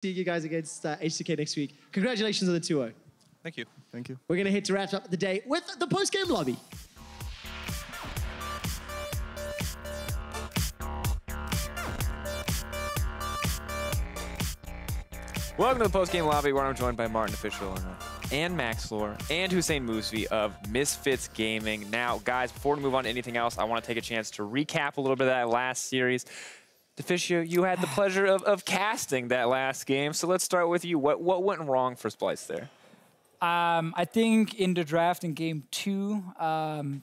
See you guys against H2K next week. Congratulations on the 2-0. Thank you. Thank you. We're going to hit to wrap up the day with the post-game lobby. Welcome to the post-game lobby, where I'm joined by Martin Deficio and Maxlore and Hussain of Misfits Gaming. Now, guys, before we move on to anything else, I want to take a chance to recap a little bit of that last series. Deficio, you had the pleasure of casting that last game, so let's start with you. What went wrong for Splice there? I think in the draft in game 2,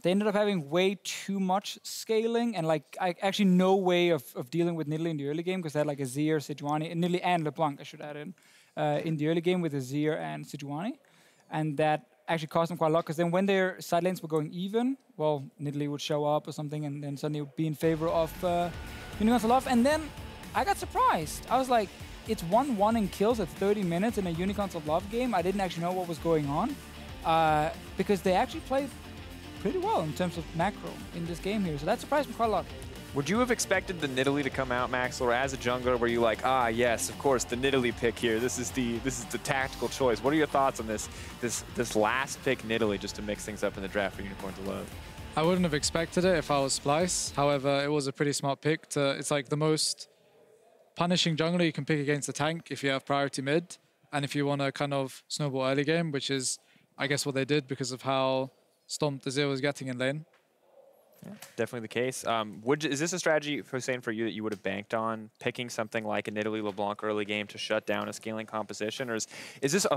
they ended up having way too much scaling and actually no way of dealing with Nidalee in the early game because they had like Azir, Sejuani, and Nidalee and LeBlanc, I should add in the early game with Azir and Sejuani. And that actually cost them quite a lot because then when their side lanes were going even, well, Nidalee would show up or something and then suddenly would be in favor of Unicorns of Love. And then I got surprised. I was like, it's 1-1 in kills at 30 minutes in a Unicorns of Love game. I didn't actually know what was going on because they actually played pretty well in terms of macro in this game here. So that surprised me quite a lot. Would you have expected the Nidalee to come out, Max, or as a jungler, were you like, ah, yes, of course, the Nidalee pick here. This is the tactical choice. What are your thoughts on this last pick Nidalee, just to mix things up in the draft for Unicorns of Love? I wouldn't have expected it if I was Splice. However, it was a pretty smart pick. It's like the most punishing jungler you can pick against the tank if you have priority mid, and if you want to kind of snowball early game, which is, I guess, what they did because of how stomped Azir was getting in lane. Yeah, definitely the case. Is this a strategy, Hussain, for you that you would have banked on, picking something like a Nidalee LeBlanc early game to shut down a scaling composition, or is this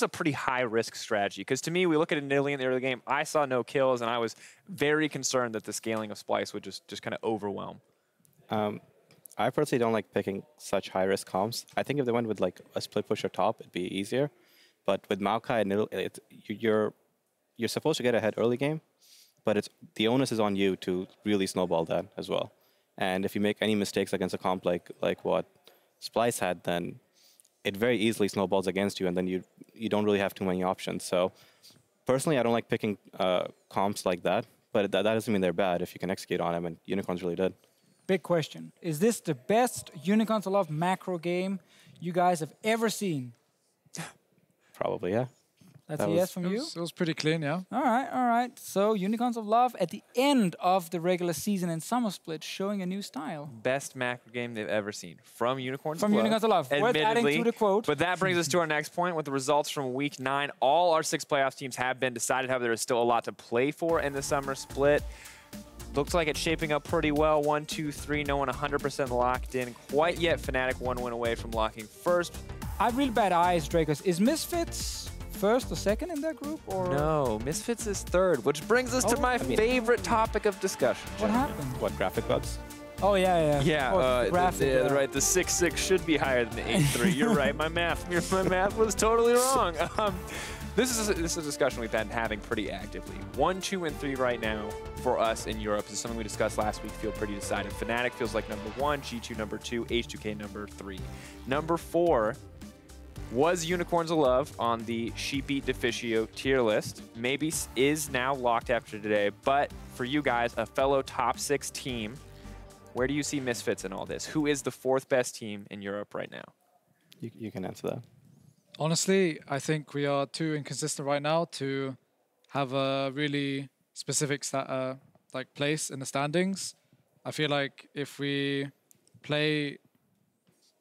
a pretty high risk strategy? Because to me, we look at a Nidalee in the early game, I saw no kills, and I was very concerned that the scaling of Splice would just kind of overwhelm. I personally don't like picking such high risk comps. I think if they went with like a split push or top, it'd be easier. But with Maokai and Nidalee, you're supposed to get ahead early game. But the onus is on you to really snowball that as well. And if you make any mistakes against a comp like what Splice had, then it very easily snowballs against you, and then you don't really have too many options. So personally, I don't like picking comps like that, but that doesn't mean they're bad if you can execute on them, and Unicorns really did. Big question. Is this the best Unicorns of Love macro game you guys have ever seen? Probably, yeah. That's a yes from you? It was pretty clean, yeah. All right. So Unicorns of Love at the end of the regular season in Summer Split, showing a new style. Best macro game they've ever seen from Unicorns of Love. Love. Unicorns of Love. Worth adding to the quote. But that brings us to our next point with the results from Week 9. All our 6 playoff teams have been decided. However, there is still a lot to play for in the Summer Split. Looks like it's shaping up pretty well. 1, 2, 3. No one 100% locked in quite yet. Fnatic 1 win away from locking first. I have really bad eyes, Drakos. Is Misfits first or second in that group? Or no, Misfits is third, which brings us to my favorite topic of discussion. What happened? What, graphic bugs? Oh, yeah. Yeah, right. The 6-6 should be higher than the 8-3. You're right. My math was totally wrong. This is a discussion we've been having pretty actively. 1, 2, and 3 right now for us in Europe. This is something we discussed last week. Feel pretty decided. Fnatic feels like number 1, G2 number 2, H2K number 3. Number 4 was Unicorns of Love on the Sheepy Deficio tier list. Maybe is now locked after today, but for you guys, a fellow top 6 team, where do you see Misfits in all this? Who is the 4th best team in Europe right now? You can answer that. Honestly, I think we are too inconsistent right now to have a really specific place in the standings. I feel like if we play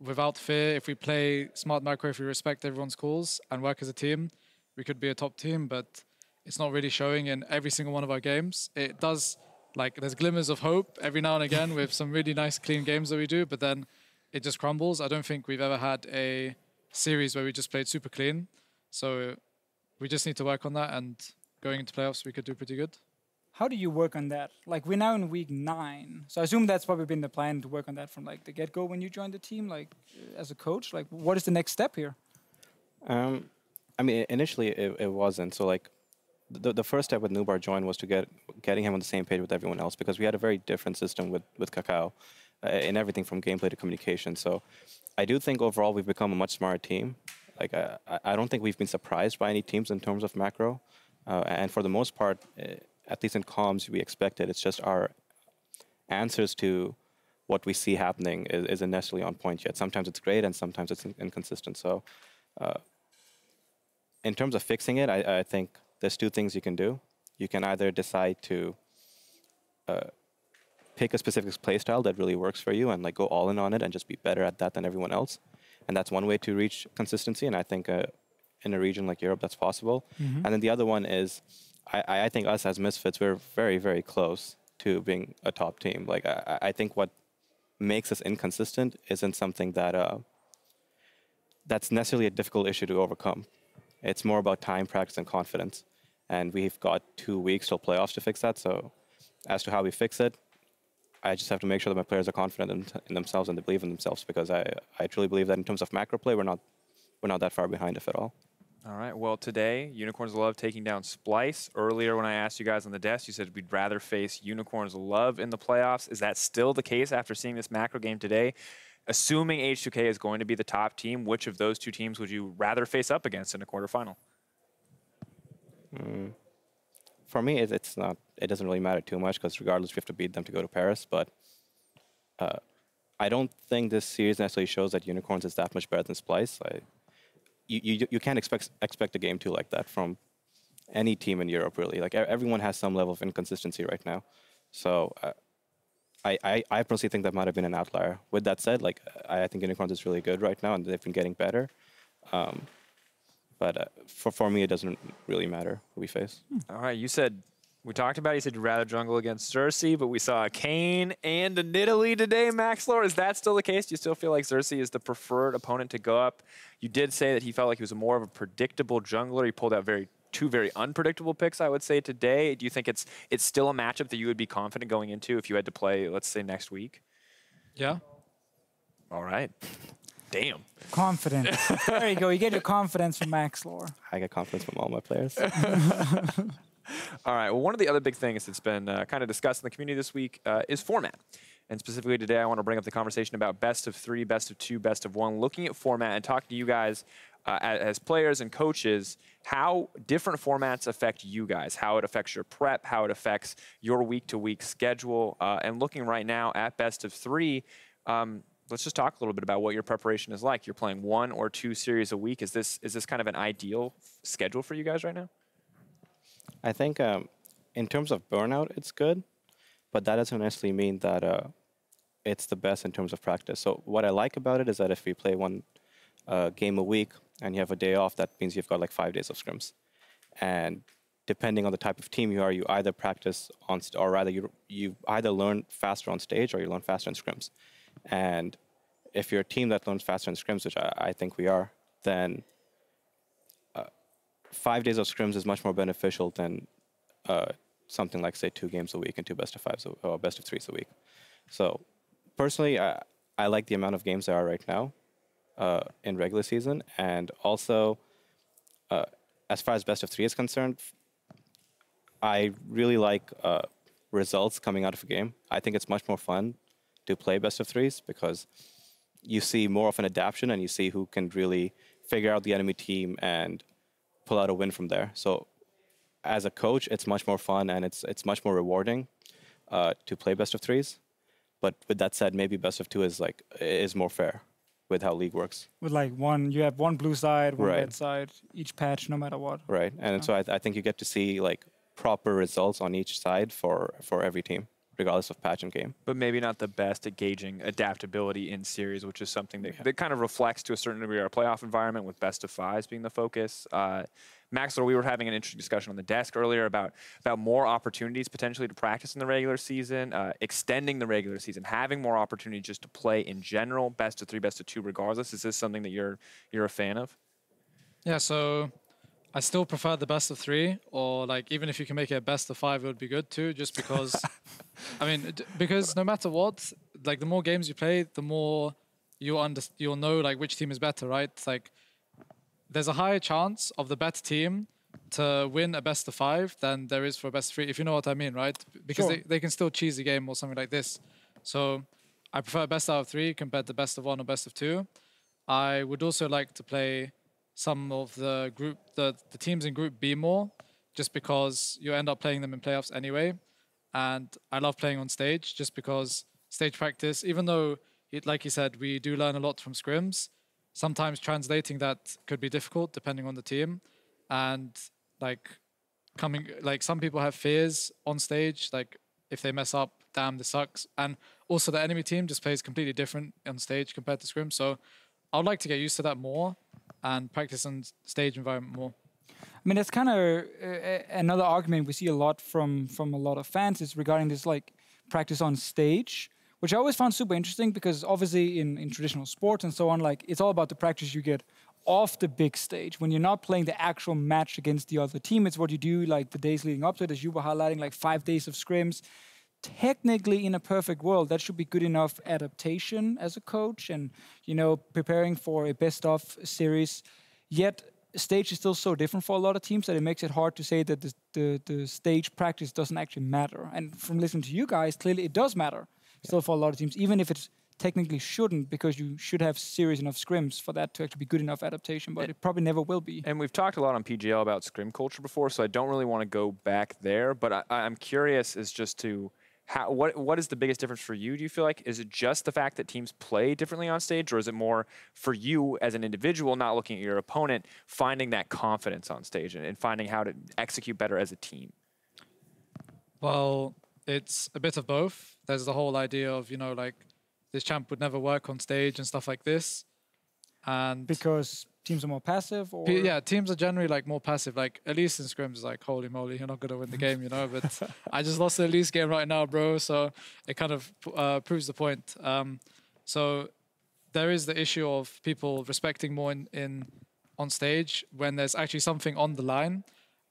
without fear, if we play smart macro, if we respect everyone's calls and work as a team, we could be a top team, but it's not really showing in every single one of our games. It does, there's glimmers of hope every now and again with some really nice, clean games that we do, but then it just crumbles. I don't think we've ever had a series where we just played super clean. So we just need to work on that, and going into playoffs, we could do pretty good. How do you work on that? We're now in week 9. So I assume that's probably been the plan to work on that from the get-go when you joined the team, as a coach. What is the next step here? I mean, initially it wasn't. So the first step with Nubar join was to getting him on the same page with everyone else, because we had a very different system with Kakao in everything from gameplay to communication. So I do think overall we've become a much smarter team. I don't think we've been surprised by any teams in terms of macro. And for the most part, at least in comms, we expect it. It's just our answers to what we see happening isn't necessarily on point yet. Sometimes it's great and sometimes it's inconsistent. So in terms of fixing it, I think there's two things you can do. You can either decide to pick a specific play style that really works for you and like go all in on it and just be better at that than everyone else. And that's one way to reach consistency. And I think in a region like Europe, that's possible. And then the other one is, I think us as Misfits, we're very, very close to being a top team. Like I think what makes us inconsistent isn't something that that's necessarily a difficult issue to overcome. It's more about time, practice, and confidence. And we've got 2 weeks till playoffs to fix that. So as to how we fix it, I just have to make sure that my players are confident in themselves and they believe in themselves, because I truly believe that in terms of macro play, we're not that far behind, if at all. All right. Well, today, Unicorns of Love taking down Splice. Earlier, when I asked you guys on the desk, you said we'd rather face Unicorns of Love in the playoffs. Is that still the case after seeing this macro game today? Assuming H2K is going to be the top team, which of those two teams would you rather face up against in a quarterfinal? For me, it's not. It doesn't really matter too much, because regardless, we have to beat them to go to Paris. But I don't think this series necessarily shows that Unicorns is that much better than Splice. You can't expect a game 2 like that from any team in Europe, really. Like everyone has some level of inconsistency right now. So I personally think that might have been an outlier. With that said, like I think Unicorns is really good right now, and they've been getting better. But for me, it doesn't really matter who we face. All right. We talked about it. You said you'd rather jungle against Xerxes, but we saw a Kane and a Nidalee today, Maxlore. Is that still the case? Do you still feel like Xerxes is the preferred opponent to go up? You did say that he felt like he was more of a predictable jungler. He pulled out two very unpredictable picks, I would say, today. Do you think it's still a matchup that you would be confident going into if you had to play, let's say, next week? Yeah. All right. Damn. Confident. There you go. You get your confidence from Maxlore. I get confidence from all my players. All right. Well, one of the other big things that's been kind of discussed in the community this week is format. And specifically today, I want to bring up the conversation about best of 3, best of 2, best of 1, looking at format and talking to you guys as players and coaches, how different formats affect you guys, how it affects your prep, how it affects your week-to-week schedule. And looking right now at best of 3, let's just talk a little bit about what your preparation is like. You're playing 1 or 2 series a week. Is this kind of an ideal schedule for you guys right now? I think in terms of burnout, it's good, but that doesn't necessarily mean that it's the best in terms of practice. So what I like about it is that if we play 1 game a week and you have a day off, that means you've got like 5 days of scrims. And depending on the type of team you are, you either practice on, or rather you either learn faster on stage or you learn faster in scrims. And if you're a team that learns faster in scrims, which I think we are, then 5 days of scrims is much more beneficial than something like, say, 2 games a week and 2 best of 5s or best of 3s a week. So personally, I like the amount of games there are right now in regular season. And also, as far as best of 3 is concerned, I really like results coming out of a game. I think it's much more fun to play best of 3s because you see more of an adaptation and you see who can really figure out the enemy team and pull out a win from there. So as a coach, it's much more fun and it's much more rewarding to play best of 3s. But with that said, maybe best of 2 is more fair with how League works. With like you have 1 blue side, 1 Right. red side, each patch, no matter what. Right, and so I think you get to see like proper results on each side for every team, regardless of patch and game. But maybe not the best at gauging adaptability in series, which is something that kind of reflects to a certain degree our playoff environment, with best of 5s being the focus. Maxlore, we were having an interesting discussion on the desk earlier about more opportunities potentially to practice in the regular season, extending the regular season, having more opportunities just to play in general, best of 3, best of 2 regardless. Is this something that you're a fan of? Yeah, so I still prefer the best of 3, or like even if you can make it a best of 5, it would be good too, just because, I mean, because no matter what, like the more games you play, the more you'll know like which team is better, right? It's like there's a higher chance of the better team to win a best of 5 than there is for a best of 3, if you know what I mean, right? Because Sure. they can still cheese a game or something like this. So I prefer best out of 3 compared to best of 1 or best of 2. I would also like to play some of the teams in Group B more, just because you end up playing them in playoffs anyway. And I love playing on stage just because stage practice, even though, like you said, we do learn a lot from scrims, sometimes translating that could be difficult depending on the team. And like some people have fears on stage, like if they mess up, damn, this sucks. And also the enemy team just plays completely different on stage compared to scrim. So I would like to get used to that more and practice on stage environment more. I mean, that's kind of another argument we see a lot from a lot of fans is regarding this like practice on stage, which I always found super interesting because obviously in traditional sports and so on, like it's all about the practice you get off the big stage when you're not playing the actual match against the other team. It's what you do like the days leading up to it, as you were highlighting, like 5 days of scrims. Technically, in a perfect world, that should be good enough adaptation as a coach and, you know, preparing for a best of series. Yet stage is still so different for a lot of teams that it makes it hard to say that the stage practice doesn't actually matter. And from listening to you guys, clearly it does matter still for a lot of teams, even if it technically shouldn't, because you should have serious enough scrims for that to actually be good enough adaptation, but it probably never will be. And we've talked a lot on PGL about scrim culture before, so I don't really want to go back there, but I'm curious as just to what is the biggest difference for you, do you feel like? Is it just the fact that teams play differently on stage, or is it more for you as an individual, not looking at your opponent, finding that confidence on stage and finding how to execute better as a team? Well, it's a bit of both. There's the whole idea of, you know, like this champ would never work on stage and stuff like this. And because teams are more passive, or yeah, teams are generally like more passive. Like at least in scrims, like holy moly, you're not gonna win the game, you know. But I just lost the Elise game right now, bro. So it kind of proves the point. So there is the issue of people respecting more in on stage when there's actually something on the line,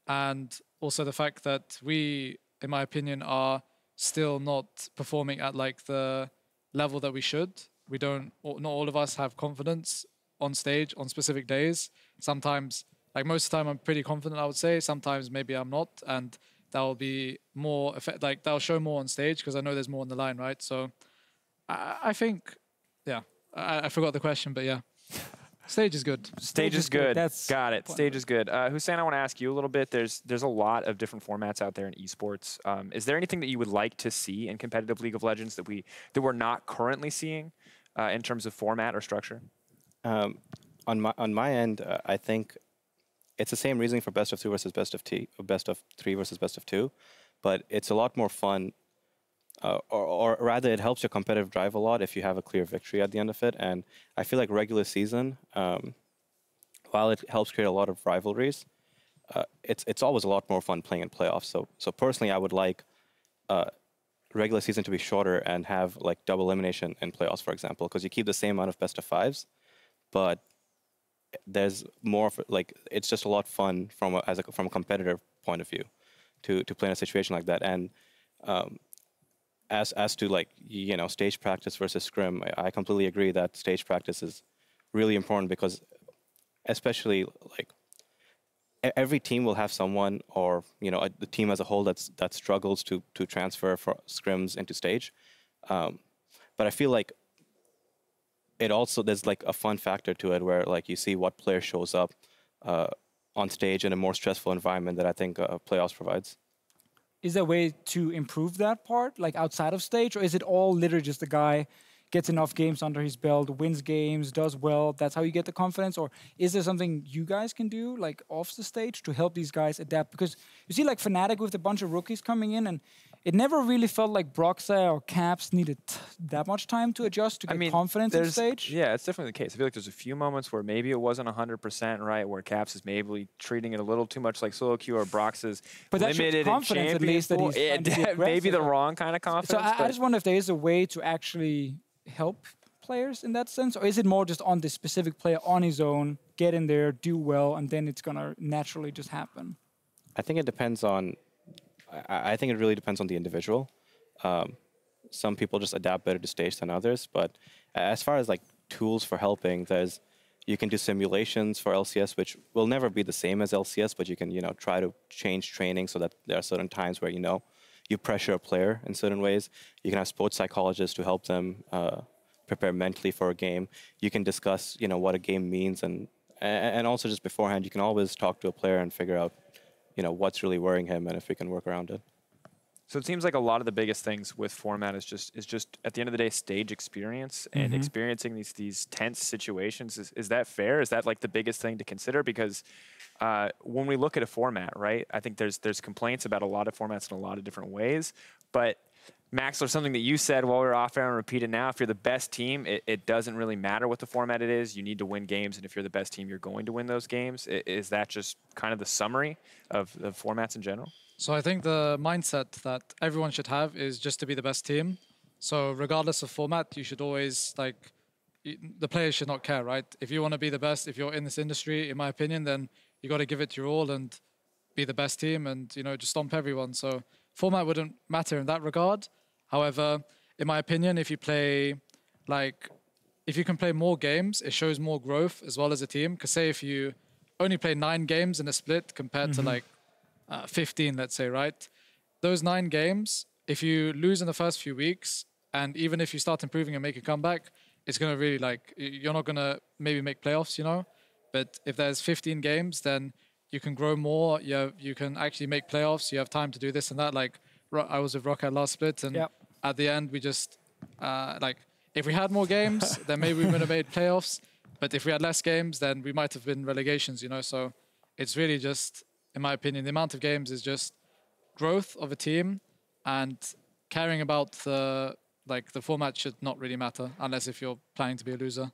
and also the fact that we, in my opinion, are still not performing at like the level that we should. We don't. Not all of us have confidence on stage on specific days. Sometimes, like most of the time, I'm pretty confident, I would say. Sometimes maybe I'm not, and that will be more like that'll show more on stage because I know there's more on the line, right? So I think, yeah, I forgot the question, but yeah, stage is good. Stage is good. That's got it. Stage is good. Hussain, I want to ask you a little bit. There's a lot of different formats out there in esports. Is there anything that you would like to see in competitive League of Legends that we're not currently seeing in terms of format or structure? On my end, I think it's the same reasoning for best of 2 versus best of 3 versus best of 2, but it's a lot more fun, or rather, it helps your competitive drive a lot if you have a clear victory at the end of it. And I feel like regular season, while it helps create a lot of rivalries, it's always a lot more fun playing in playoffs. So personally, I would like regular season to be shorter and have like double elimination in playoffs, for example, because you keep the same amount of best of 5s. But there's more of, like, it's just a lot fun from a competitive point of view to play in a situation like that. And as to, like, you know, stage practice versus scrim, I completely agree that stage practice is really important because, especially, like, every team will have someone, or, you know, the team as a whole that struggles to transfer for scrims into stage. But I feel like it also, there's like a fun factor to it where like you see what player shows up on stage in a more stressful environment that I think playoffs provides. is there a way to improve that part, like outside of stage, or is it all literally just the guy gets enough games under his belt, wins games, does well, that's how you get the confidence? Or is there something you guys can do, like off the stage, to help these guys adapt? Because you see like Fnatic with a bunch of rookies coming in, and it never really felt like Broxa or Caps needed that much time to adjust to get confidence on stage. Yeah, it's definitely the case. I feel like there's a few moments where maybe it wasn't 100% right, where Caps is maybe treating it a little too much like solo queue, or Brox is limited in champion. At least that he's maybe the wrong kind of confidence. So I just wonder if there is a way to actually help players in that sense, or is it more just on the specific player on his own, get in there, do well, and then it's gonna naturally just happen? I think it depends on. I think it really depends on the individual. Some people just adapt better to stage than others, but as far as like tools for helping, you can do simulations for LCS, which will never be the same as LCS, but you can try to change training so that there are certain times where you pressure a player in certain ways. You can have sports psychologists to help them prepare mentally for a game. You can discuss what a game means, and also just beforehand, you can always talk to a player and figure out what's really worrying him and if we can work around it. So it seems like a lot of the biggest things with format is just at the end of the day stage experience and experiencing these tense situations. Is that fair? Is that like the biggest thing to consider? Because when we look at a format, right, I think there's complaints about a lot of formats in a lot of different ways. But Maxlore, something that you said while we were off air and repeat it now, if you're the best team, it doesn't really matter what the format it is. You need to win games, and if you're the best team, you're going to win those games. Is that just kind of the summary of the formats in general? So I think the mindset that everyone should have is just to be the best team. So regardless of format, you should always, like, the players should not care, right? If you want to be the best, if you're in this industry, in my opinion, then you got to give it your all and be the best team and, you know, just stomp everyone. So format wouldn't matter in that regard. However, in my opinion, if you play, like, if you can play more games, it shows more growth as well as a team. Because say if you only play 9 games in a split compared to like 15, let's say, right? Those 9 games, if you lose in the first few weeks, and even if you start improving and make a comeback, it's going to really, like, you're not going to maybe make playoffs, you know? But if there's 15 games, then you can grow more. You can actually make playoffs. You have time to do this and that. Like, I was with Rocket last split, and at the end, we just, like, if we had more games, then maybe we would have made playoffs. But if we had less games, then we might have been relegations, you know? So it's really just, in my opinion, the amount of games is just growth of a team, and caring about the format should not really matter unless if you're planning to be a loser.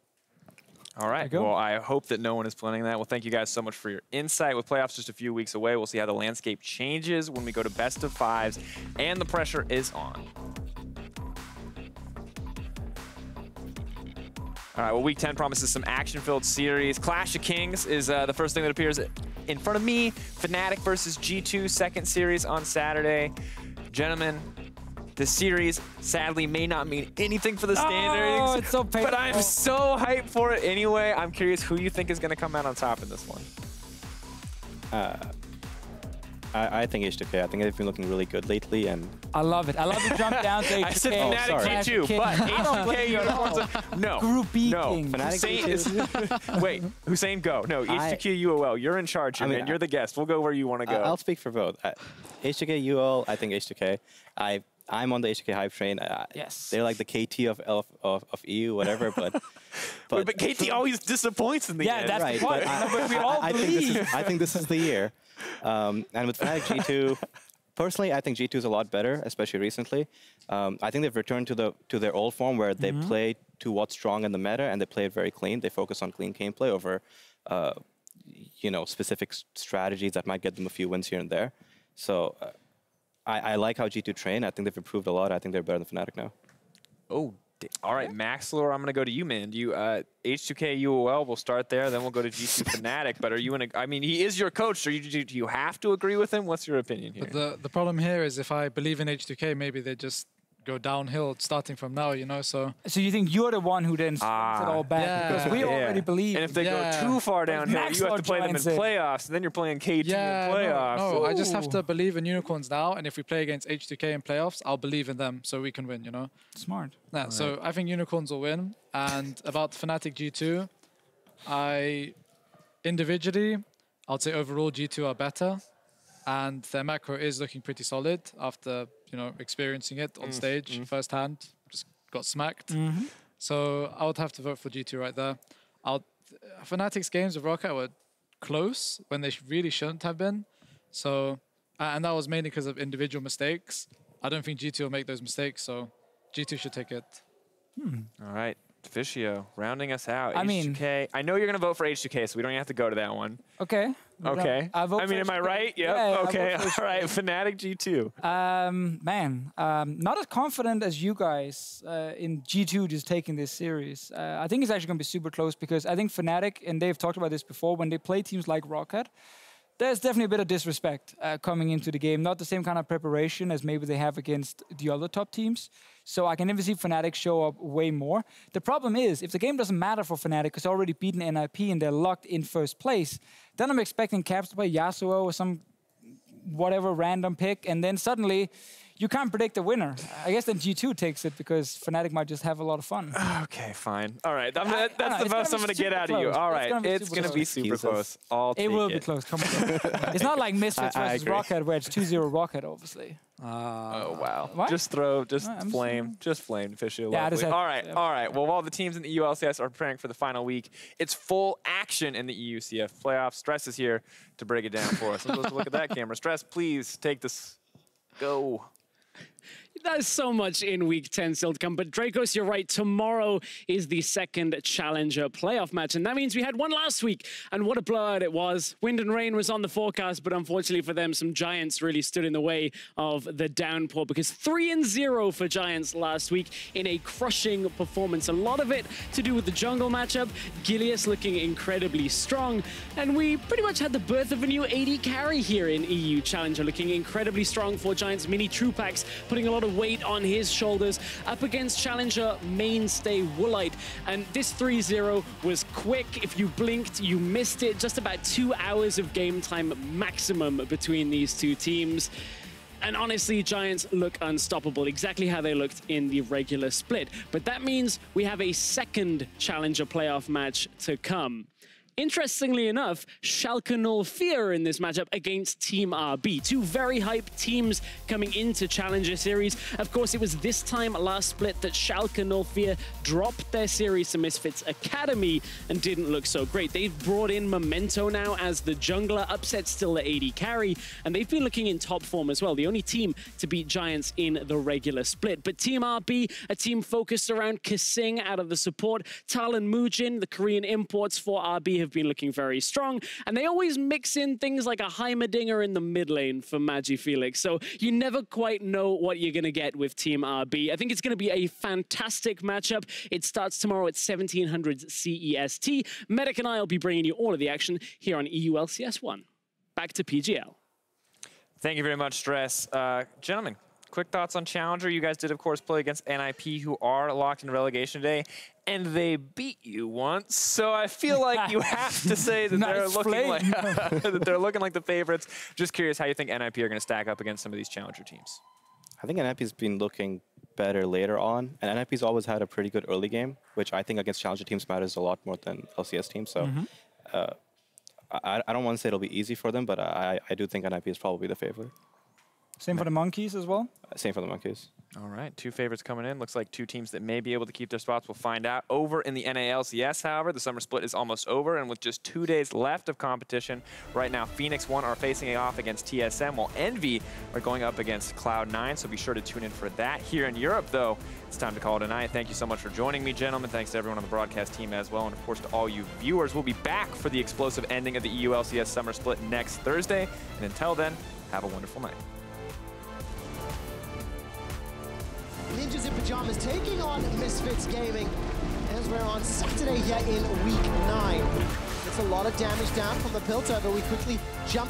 All right. Well, I hope that no one is planning that. Well, thank you guys so much for your insight. With playoffs just a few weeks away, we'll see how the landscape changes when we go to best of 5s, and the pressure is on. All right, well, Week 10 promises some action-filled series. Clash of Kings is the first thing that appears in front of me. Fnatic versus G2, second series on Saturday. Gentlemen, this series, sadly, may not mean anything for the standings. Oh, it's so painful. But I'm so hyped for it anyway. I'm curious who you think is going to come out on top in this one. I think H2K. I think they've been looking really good lately, and I love it. I love to jump down to H2K. I said Fnatic G2, but H2K Unicorns. No. Group B no. King. Fnatic Hussain wait, Hussain, go. No, H2K UOL. You're in charge here, man. You're the guest. We'll go where you want to go. I'll speak for both. H2K UOL, I think H2K. I'm on the H2K hype train. Yes. They're like the KT of EU, whatever, but KT always disappoints in the end. Yeah, that's the point. But we all believe. I think this is the year. And with Fnatic G2, personally, I think G2 is a lot better, especially recently. I think they've returned to their old form where they play to what's strong in the meta, and they play it very clean. They focus on clean gameplay over, you know, specific strategies that might get them a few wins here and there. So I like how G2 train. I think they've improved a lot. I think they're better than Fnatic now. Oh, all right, Maxlore, I'm going to go to you, man. Do you H2K UOL? We'll start there, then we'll go to G2 Fnatic. But are you in a? I mean, he is your coach. So do you have to agree with him? What's your opinion here? But the problem here is if I believe in H2K, maybe they just go downhill starting from now, you know. So you think you're the one who then springs it all back because we already believe. And if they go too far downhill, you have to play them in playoffs, and then you're playing KT in playoffs. No, I just have to believe in Unicorns now, and if we play against H2K in playoffs, I'll believe in them so we can win, you know. Smart. Yeah, so I think Unicorns will win. And about Fnatic G2, individually, I'd say overall G2 are better, and their macro is looking pretty solid after, you know, experiencing it on stage firsthand. Just got smacked. So I would have to vote for G2 right there. Fnatic's games with Rocket were close when they really shouldn't have been. So, and that was mainly because of individual mistakes. I don't think G2 will make those mistakes, so G2 should take it. All right, Deficio, rounding us out. I H2K. I know you're going to vote for H2K, so we don't even have to go to that one. Okay. Okay. I vote I mean, for am I H2K. right? Yep. Yeah, okay. All right. Fnatic G2. Not as confident as you guys in G2 just taking this series. I think it's actually going to be super close because I think Fnatic, and they've talked about this before, when they play teams like Rocket, there's definitely a bit of disrespect coming into the game. Not the same kind of preparation as maybe they have against the other top teams. So I can never see Fnatic show up way more. The problem is, if the game doesn't matter for Fnatic, because they're already beaten NIP and they're locked in first place, then I'm expecting Caps to play Yasuo or some whatever random pick, and then suddenly you can't predict the winner. I guess then G2 takes it because Fnatic might just have a lot of fun. Okay, fine. All right, that's the most I'm going to get out of you. close. All right, It's it's going to be super close. I'll take It will be close. Come on. It's not like Misfits I versus agree. Rocket where it's 2-0 Rocket, obviously. Oh, wow. What? Just I'm flame Deficio. Yeah, Lovely. just All right. Well, while the teams in the EULCS are preparing for the final week, it's full action in the EUCF playoffs. Stress is here to break it down for us. Let's look at that camera. Stress, please take this. Go. There's so much in Week 10 still to come, but Drakos, you're right. Tomorrow is the second Challenger playoff match, and that means we had one last week, and what a blowout it was. Wind and rain was on the forecast, but unfortunately for them, some Giants really stood in the way of the downpour, because 3-0 for Giants last week in a crushing performance. A lot of it to do with the jungle matchup, Gilius looking incredibly strong, and we pretty much had the birth of a new AD carry here in EU Challenger, looking incredibly strong for Giants. Mini Trupax putting a lot of weight on his shoulders up against Challenger mainstay Woolite. And this 3-0 was quick. If you blinked, you missed it. Just about 2 hours of game time maximum between these two teams. And honestly, Giants look unstoppable, exactly how they looked in the regular split. But that means we have a second Challenger playoff match to come. Interestingly enough, Schalke 04 in this matchup against Team RB. Two very hyped teams coming into Challenger Series. Of course, it was this time last split that Schalke 04 dropped their series to Misfits Academy and didn't look so great. They've brought in Memento now as the jungler, upset still the AD carry, and they've been looking in top form as well. The only team to beat Giants in the regular split. But Team RB, a team focused around Hussain out of the support. Tal and Mujin, the Korean imports for RB, have been looking very strong, and they always mix in things like a Heimerdinger in the mid lane for Magi Felix, so you never quite know what you're going to get with Team RB. I think it's going to be a fantastic matchup. It starts tomorrow at 1700 CEST. Medic and I will be bringing you all of the action here on EULCS 1. Back to PGL. Thank you very much, Stress. Gentlemen, quick thoughts on Challenger. You guys did, of course, play against NIP, who are locked in relegation today, and they beat you once. So I feel like you have to say that they're looking like that they're looking like the favorites. Just curious how you think NIP are going to stack up against some of these Challenger teams. I think NIP's been looking better later on, and NIP's always had a pretty good early game, which I think against Challenger teams matters a lot more than LCS teams. So I don't want to say it'll be easy for them, but I do think NIP is probably the favorite. Same for the Monkeys as well? Same for the Monkeys. All right, two favorites coming in. Looks like two teams that may be able to keep their spots. We'll find out. Over in the NALCS, however, the summer split is almost over, and with just 2 days left of competition, right now Phoenix 1 are facing it off against TSM, while Envy are going up against Cloud9, so be sure to tune in for that. Here in Europe, though, it's time to call it a night. Thank you so much for joining me, gentlemen. Thanks to everyone on the broadcast team as well, and of course to all you viewers. We'll be back for the explosive ending of the EULCS Summer Split next Thursday, and until then, have a wonderful night. Ninjas in Pajamas taking on Misfits Gaming as we're on Saturday here in Week 9. It's a lot of damage down from the Piltover. We quickly jump